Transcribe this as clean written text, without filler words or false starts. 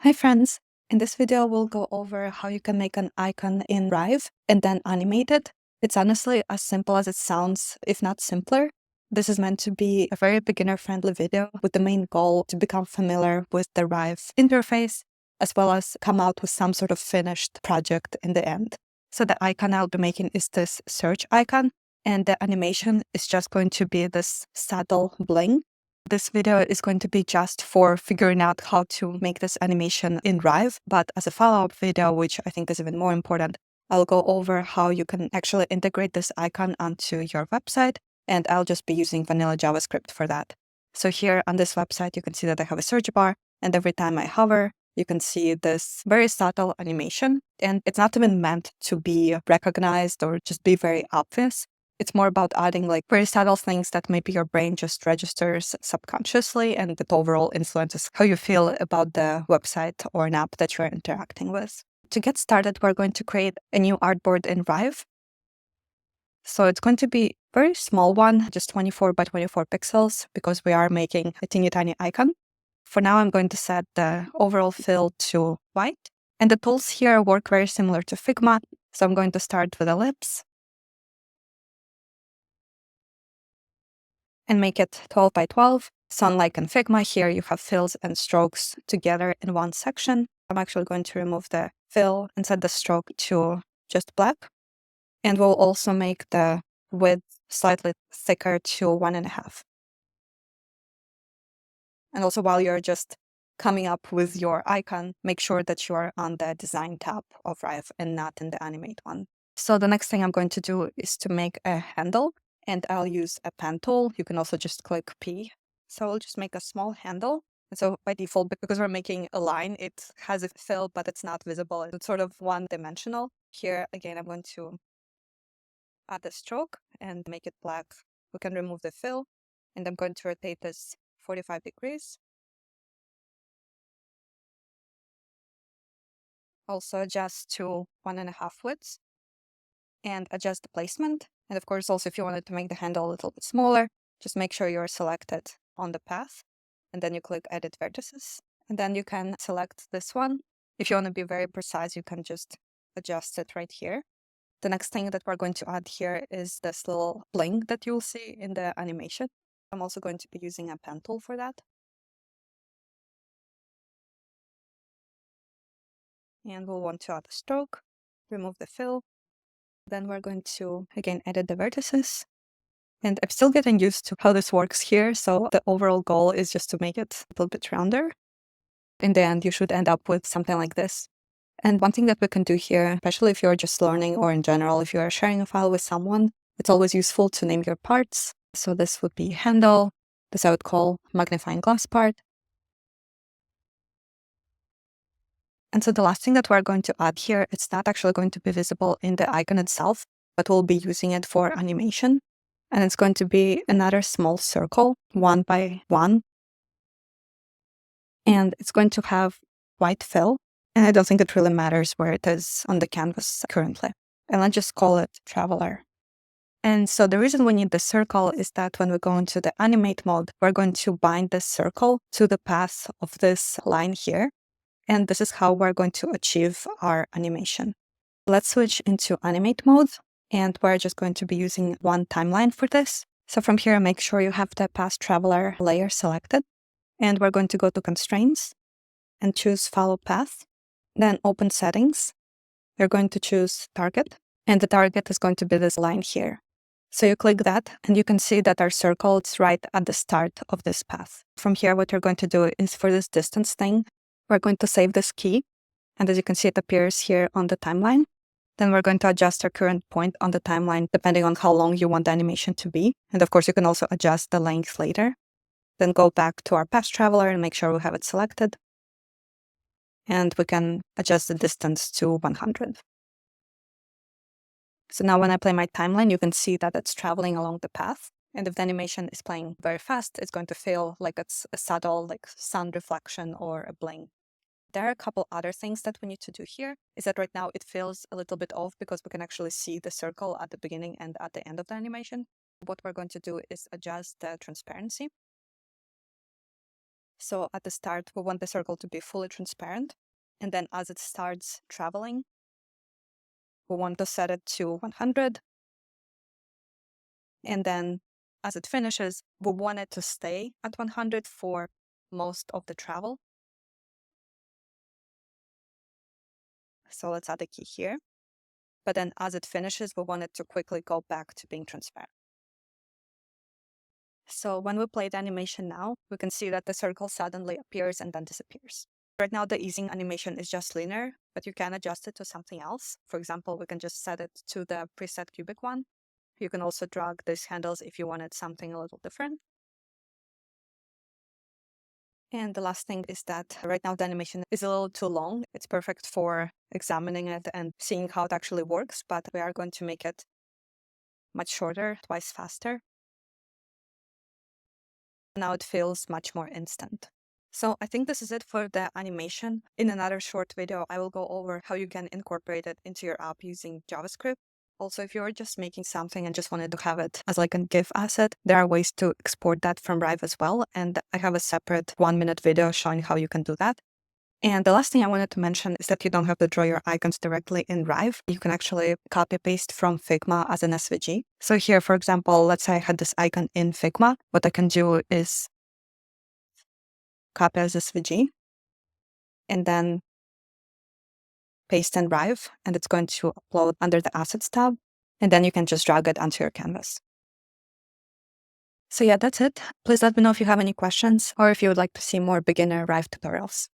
Hi friends! In this video, we'll go over how you can make an icon in Rive and then animate it. It's honestly as simple as it sounds, if not simpler. This is meant to be a very beginner-friendly video with the main goal to become familiar with the Rive interface, as well as come out with some sort of finished project in the end. So the icon I'll be making is this search icon, and the animation is just going to be this saddle bling. This video is going to be just for figuring out how to make this animation in Rive, but as a follow-up video, which I think is even more important, I'll go over how you can actually integrate this icon onto your website, and I'll just be using vanilla JavaScript for that. So here on this website, you can see that I have a search bar, and every time I hover, you can see this very subtle animation, and it's not even meant to be recognized or just be very obvious. It's more about adding like very subtle things that maybe your brain just registers subconsciously and that overall influences how you feel about the website or an app that you're interacting with. To get started, we're going to create a new artboard in Rive. So it's going to be a very small one, just 24 by 24 pixels, because we are making a teeny tiny icon. For now, I'm going to set the overall fill to white. And the tools here work very similar to Figma. So I'm going to start with ellipse and make it 12 by 12. So unlike in Figma, here you have fills and strokes together in one section. I'm actually going to remove the fill and set the stroke to just black. And we'll also make the width slightly thicker to 1.5. And also while you're just coming up with your icon, make sure that you are on the design tab of Rive and not in the animate one. So the next thing I'm going to do is to make a handle. And I'll use a pen tool. You can also just click P. So I'll just make a small handle. And so by default, because we're making a line, it has a fill, but it's not visible. It's sort of one-dimensional. Here, again, I'm going to add a stroke and make it black. We can remove the fill. And I'm going to rotate this 45 degrees. Also adjust to 1.5 widths. And adjust the placement. And of course, also if you wanted to make the handle a little bit smaller, just make sure you're selected on the path. And then you click Edit Vertices. And then you can select this one. If you want to be very precise, you can just adjust it right here. The next thing that we're going to add here is this little bling that you'll see in the animation. I'm also going to be using a pen tool for that. And we'll want to add a stroke, remove the fill. Then we're going to, again, edit the vertices. And I'm still getting used to how this works here, so the overall goal is just to make it a little bit rounder. In the end, you should end up with something like this. And one thing that we can do here, especially if you're just learning or in general, if you are sharing a file with someone, it's always useful to name your parts. So this would be handle. This I would call magnifying glass part. And so the last thing that we're going to add here, it's not actually going to be visible in the icon itself, but we'll be using it for animation. And it's going to be another small circle, 1 by 1. And it's going to have white fill. And I don't think it really matters where it is on the canvas currently. And let's just call it Traveler. And so the reason we need the circle is that when we go into the animate mode, we're going to bind this circle to the path of this line here. And this is how we're going to achieve our animation. Let's switch into animate mode. And we're just going to be using one timeline for this. So from here, make sure you have the Past Traveler layer selected. And we're going to go to Constraints and choose Follow Path. Then open Settings. You're going to choose Target. And the target is going to be this line here. So you click that, and you can see that our circle is right at the start of this path. From here, what you're going to do is for this distance thing, we're going to save this key. And as you can see, it appears here on the timeline. Then we're going to adjust our current point on the timeline depending on how long you want the animation to be. And of course, you can also adjust the length later. Then go back to our Past Traveler and make sure we have it selected. And we can adjust the distance to 100. So now when I play my timeline, you can see that it's traveling along the path. And if the animation is playing very fast, it's going to feel like it's a subtle, like sun reflection or a bling. There are a couple other things that we need to do here, is that right now it feels a little bit off because we can actually see the circle at the beginning and at the end of the animation. What we're going to do is adjust the transparency. So at the start, we want the circle to be fully transparent. And then as it starts traveling, we want to set it to 100. And then as it finishes, we want it to stay at 100 for most of the travel. So let's add a key here. But then as it finishes, we want it to quickly go back to being transparent. So when we play the animation now, we can see that the circle suddenly appears and then disappears. Right now, the easing animation is just linear, but you can adjust it to something else. For example, we can just set it to the preset cubic one. You can also drag these handles if you wanted something a little different. And the last thing is that right now the animation is a little too long. It's perfect for examining it and seeing how it actually works, but we are going to make it much shorter, twice faster. Now it feels much more instant. So I think this is it for the animation. In another short video, I will go over how you can incorporate it into your app using JavaScript. Also, if you're just making something and just wanted to have it as like a GIF asset, there are ways to export that from Rive as well. And I have a separate 1-minute video showing how you can do that. And the last thing I wanted to mention is that you don't have to draw your icons directly in Rive. You can actually copy paste from Figma as an SVG. So here, for example, let's say I had this icon in Figma. What I can do is copy as SVG and then paste in Rive, and it's going to upload under the Assets tab. And then you can just drag it onto your canvas. So yeah, that's it. Please let me know if you have any questions or if you would like to see more beginner Rive tutorials.